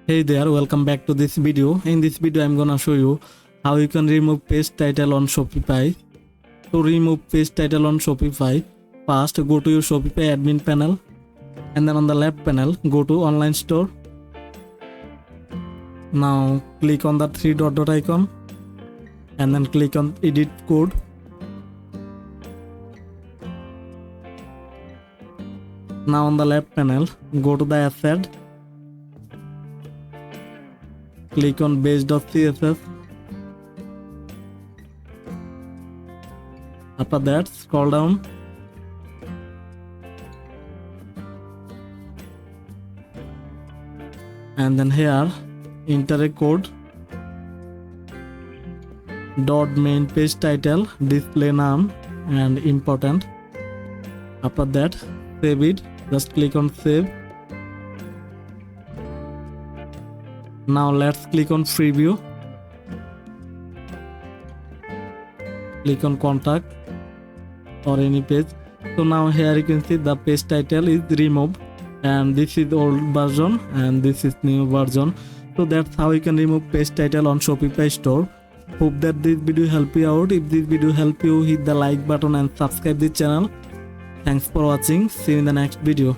Hey there, welcome back to this video. In this video, I'm gonna show you how you can remove page title on Shopify. To remove page title on Shopify, first go to your Shopify admin panel, and then on the left panel, go to online store. Now click on the three dot icon, and then click on edit code. Now on the left panel, go to the asset. Click on base.css. After that, scroll down and then here enter a code dot main page title display name and important. After that, save it. Just click on save. Now let's click on preview. Click on contact or any page. So now here you can see the page title is removed, and this is old version and this is new version. So that's how you can remove page title on Shopify store. Hope that this video help you out. If this video help you, hit the like button and subscribe the channel. Thanks for watching. See you in the next video.